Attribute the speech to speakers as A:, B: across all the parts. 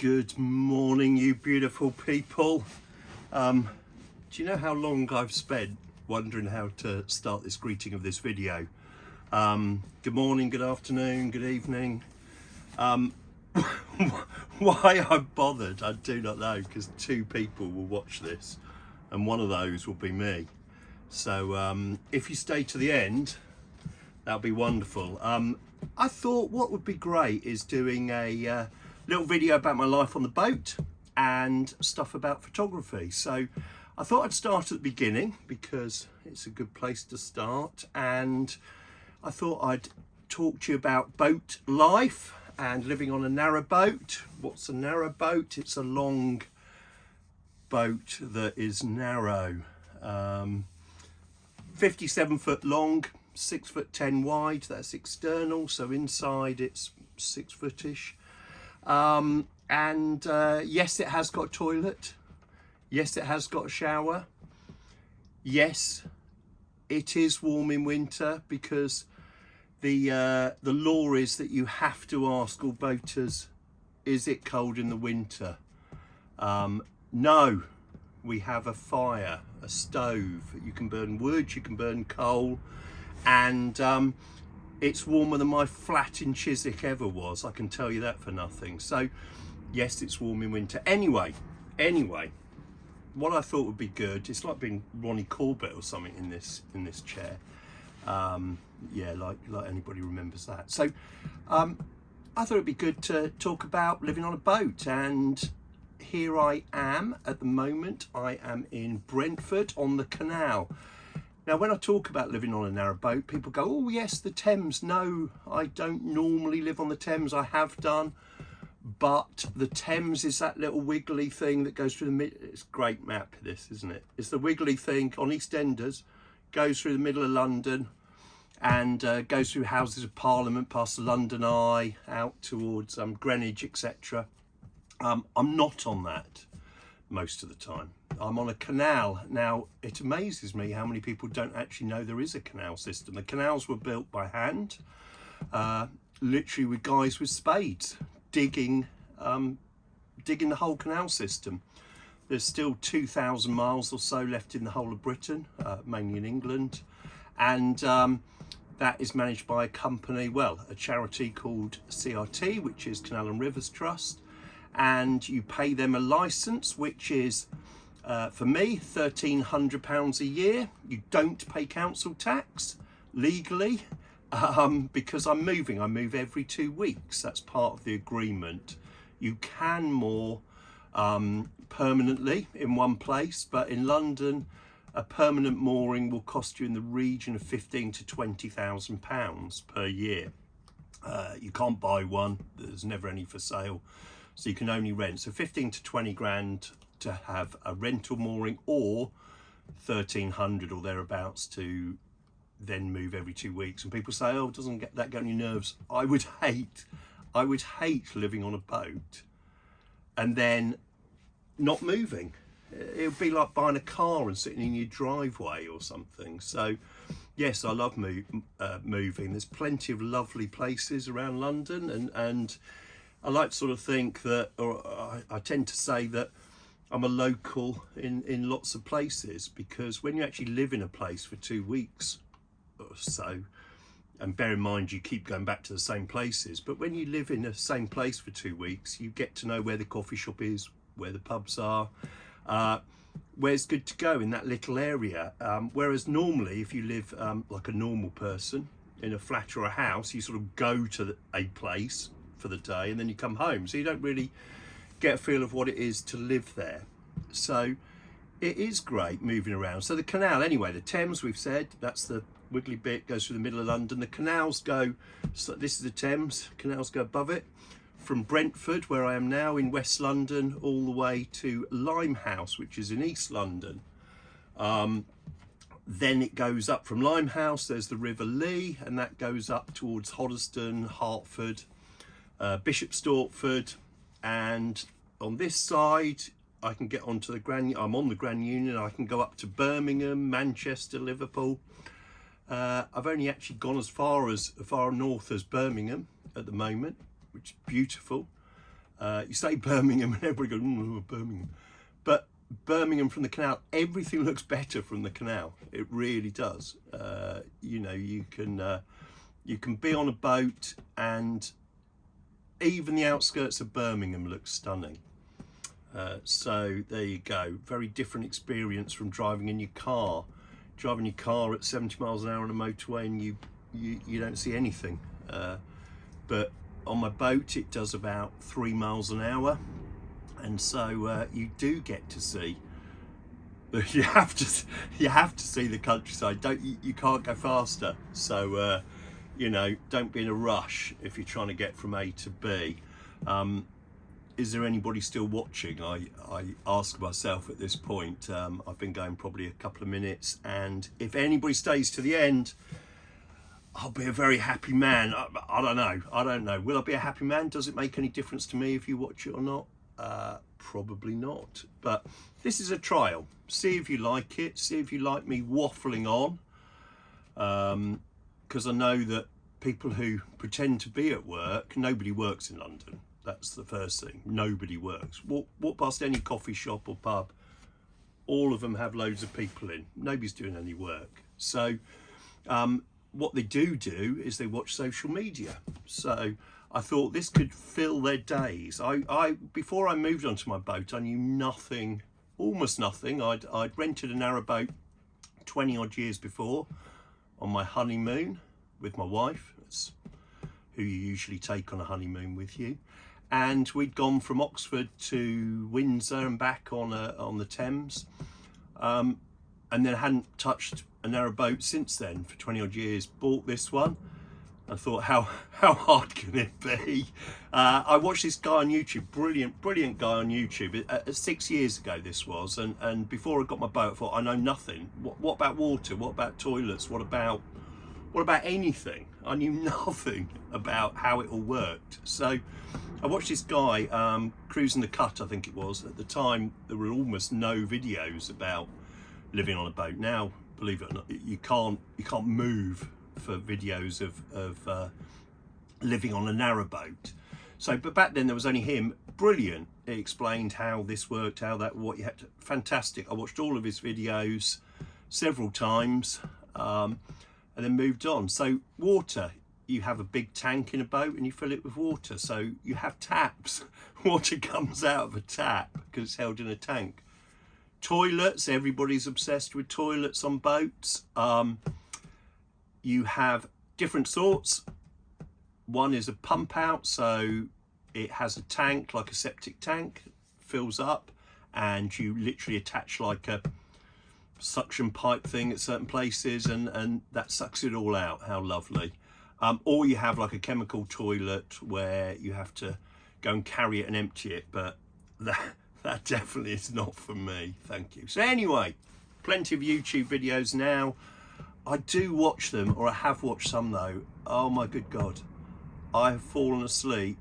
A: Good morning, you beautiful people. Do you know how long I've spent wondering how to start this greeting of this video? Good morning, good afternoon, good evening. Why I bothered, I do not know, because two people will watch this and one of those will be me. So if you stay to the end, that'll be wonderful. I thought what would be great is doing a little video about my life on the boat and stuff about photography. So I thought I'd start at the beginning because it's a good place to start, and I thought I'd talk to you about boat life and living on a narrowboat. What's a narrowboat? It's a long boat that is narrow, 57 foot long, 6'10" wide. That's external, so inside it's 6 footish. Yes, it has got a toilet. Yes, it has got a shower. Yes, it is warm in winter, because the law is that you have to ask all boaters, is it cold in the winter? No, we have a fire, a stove. You can burn wood, you can burn coal, and it's warmer than my flat in Chiswick ever was, I can tell you that for nothing. So yes, it's warm in winter. Anyway, what I thought would be good, it's like being Ronnie Corbett or something in this chair. Yeah, like anybody remembers that. So I thought it'd be good to talk about living on a boat, and here I am at the moment. I am in Brentford on the Canal. Now, when I talk about living on a narrowboat, people go, oh yes, the Thames. No, I don't normally live on the Thames. I have done, but the Thames is that little wiggly thing that goes through the middle. It's a great map, this, isn't it? It's the wiggly thing on EastEnders, goes through the middle of London and goes through Houses of Parliament, past the London Eye, out towards Greenwich, etc. I'm not on that most of the time. I'm on a canal. Now, it amazes me how many people don't actually know there is a canal system. The canals were built by hand, literally with guys with spades, digging the whole canal system. There's still 2,000 miles or so left in the whole of Britain, mainly in England, and that is managed by a company, well, a charity called CRT, which is Canal and Rivers Trust, and you pay them a license, which is for me £1,300 a year. You don't pay council tax legally, because I'm moving. I move every 2 weeks. That's part of the agreement. You can moor permanently in one place, but in London a permanent mooring will cost you in the region of £15,000 to £20,000 per year. You can't buy one, there's never any for sale, so you can only rent. So 15 to 20 grand to have a rental mooring, or 1,300 or thereabouts to then move every 2 weeks. And people say, oh, doesn't that get on your nerves? I would hate living on a boat and then not moving. It would be like buying a car and sitting in your driveway or something. So yes, I love moving. There's plenty of lovely places around London, and I like to sort of think that, or I tend to say that I'm a local in lots of places, because when you actually live in a place for 2 weeks or so, and bear in mind you keep going back to the same places, but when you live in the same place for 2 weeks, you get to know where the coffee shop is, where the pubs are, where's good to go in that little area. Whereas normally, if you live like a normal person in a flat or a house, you sort of go to a place for the day and then you come home, so you don't really get a feel of what it is to live there. So it is great moving around. So the canal, anyway, the Thames, we've said, that's the wiggly bit, goes through the middle of London. The canals go, so this is the Thames, canals go above it, from Brentford, where I am now in West London, all the way to Limehouse, which is in East London. Then it goes up from Limehouse, there's the River Lee, and that goes up towards Hoddesdon, Hertford, Bishop Stortford, and on this side I can get onto the I'm on the Grand Union. I can go up to Birmingham, Manchester, Liverpool. I've only actually gone as far north as Birmingham at the moment, which is beautiful. You say Birmingham and everybody goes, Birmingham. But Birmingham from the canal, everything looks better from the canal. It really does. You know, you can be on a boat, and even the outskirts of Birmingham look stunning. So there you go. Very different experience from driving in your car. Driving your car at 70 miles an hour on a motorway and you don't see anything. But on my boat it does about 3 miles an hour, and so you do get to see. You have to see the countryside. You can't go faster. So you know, don't be in a rush if you're trying to get from A to B. Is there anybody still watching? I ask myself at this point. I've been going probably a couple of minutes, and if anybody stays to the end, I'll be a very happy man. I don't know. Will I be a happy man? Does it make any difference to me if you watch it or not? Probably not. But this is a trial. See if you like it. See if you like me waffling on. Because I know that people who pretend to be at work, nobody works in London. That's the first thing. Nobody works. Walk past any coffee shop or pub, all of them have loads of people in. Nobody's doing any work. So what they do is they watch social media. So I thought this could fill their days. Before I moved onto my boat, I knew nothing, almost nothing. I'd rented a narrowboat 20 odd years before on my honeymoon with my wife. That's who you usually take on a honeymoon with you. And we'd gone from Oxford to Windsor and back on the Thames, and then hadn't touched a narrowboat since then for 20 odd years. Bought this one. I thought, how hard can it be? I watched this guy on YouTube, brilliant guy on YouTube. 6 years ago this was, and before I got my boat, I thought, I know nothing. What about water? What about toilets? What about anything? I knew nothing about how it all worked. So I watched this guy cruising the cut, I think it was. At the time, there were almost no videos about living on a boat. Now, believe it or not, you can't move for videos of living on a narrowboat. So, but back then there was only him. Brilliant. He explained how this worked, how that, what you had to. Fantastic. I watched all of his videos several times. And then moved on. So water, you have a big tank in a boat and you fill it with water. So you have taps. Water comes out of a tap because it's held in a tank. Toilets, everybody's obsessed with toilets on boats. You have different sorts. One is a pump out, so it has a tank, like a septic tank, fills up, and you literally attach like a suction pipe thing at certain places, and that sucks it all out. How lovely. Or you have like a chemical toilet where you have to go and carry it and empty it, but that definitely is not for me, thank you. So anyway, plenty of YouTube videos now. I do watch them, or I have watched some though. Oh my good God, I have fallen asleep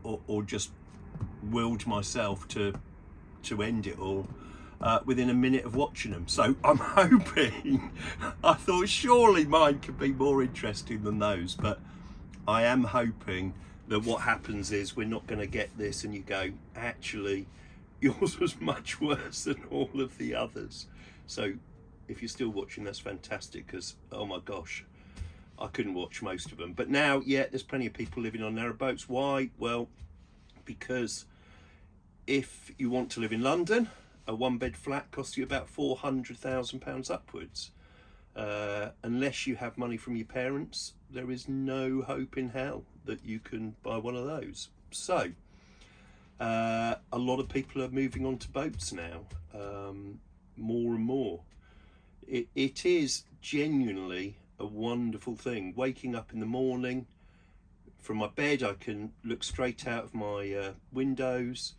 A: or just willed myself to end it all within a minute of watching them. So I'm hoping, I thought surely mine could be more interesting than those, but I am hoping that what happens is we're not going to get this and you go, actually yours was much worse than all of the others. So if you're still watching, that's fantastic, because oh my gosh, I couldn't watch most of them. But now, yeah, there's plenty of people living on narrowboats. Why? Well, because if you want to live in London, a one-bed flat costs you about £400,000 upwards. Unless you have money from your parents, there is no hope in hell that you can buy one of those. So a lot of people are moving on to boats now, more and more. It is genuinely a wonderful thing. Waking up in the morning, from my bed I can look straight out of my windows,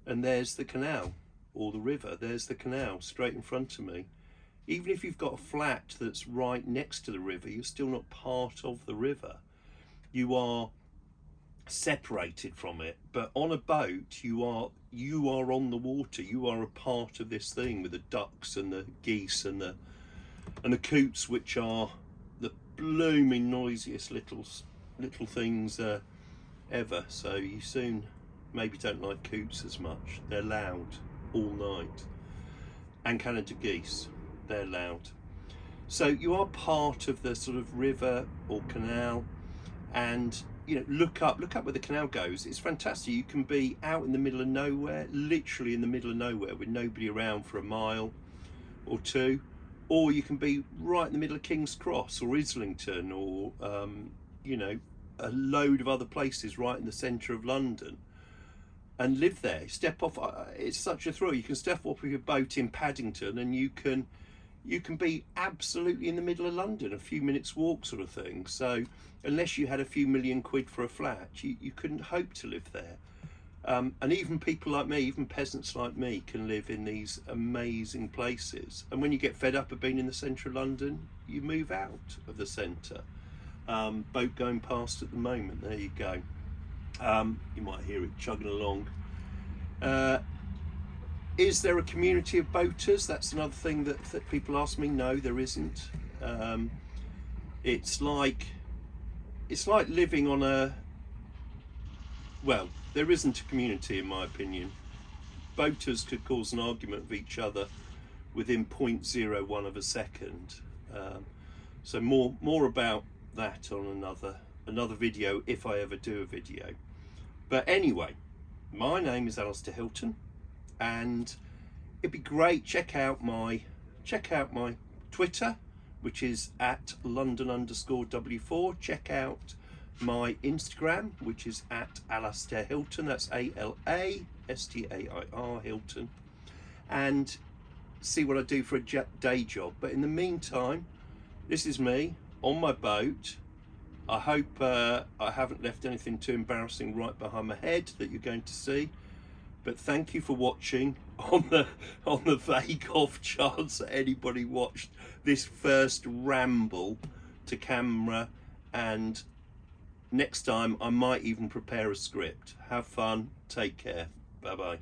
A: and there's the canal or the river. There's the canal straight in front of me. Even if you've got a flat that's right next to the river, you're still not part of the river. You are separated from it. But on a boat, you are on the water. You are a part of this thing, with the ducks and the geese and the coots, which are the blooming noisiest little things ever. So you soon maybe don't like coots as much. They're loud all night. And Canada geese, they're loud. So you are part of the sort of river or canal, and you know, look up where the canal goes. It's fantastic. You can be out in the middle of nowhere, literally in the middle of nowhere, with nobody around for a mile or two, or you can be right in the middle of King's Cross or Islington, or you know, a load of other places right in the centre of London, and live there. Step off. It's such a thrill. You can step off with your boat in Paddington, and you can be absolutely in the middle of London, a few minutes walk sort of thing. So unless you had a few million quid for a flat, you couldn't hope to live there. And even people like me, even peasants like me, can live in these amazing places. And when you get fed up of being in the centre of London, you move out of the centre. Boat going past at the moment, there you go. You might hear it chugging along. Is there a community of boaters? That's another thing that people ask me. No, there isn't. It's like living on a, well, there isn't a community in my opinion. Boaters could cause an argument with each other within 0.01 of a second. So more about that on another video, if I ever do a video. But anyway, my name is Alastair Hilton, and it'd be great, check out my Twitter, which is at London_W4. Check out my Instagram, which is at Alastair Hilton. That's ALASTAIR Hilton, and see what I do for a day job. But in the meantime, this is me on my boat. I hope I haven't left anything too embarrassing right behind my head that you're going to see. But thank you for watching on the vague off chance that anybody watched this first ramble to camera. And next time I might even prepare a script. Have fun. Take care. Bye bye.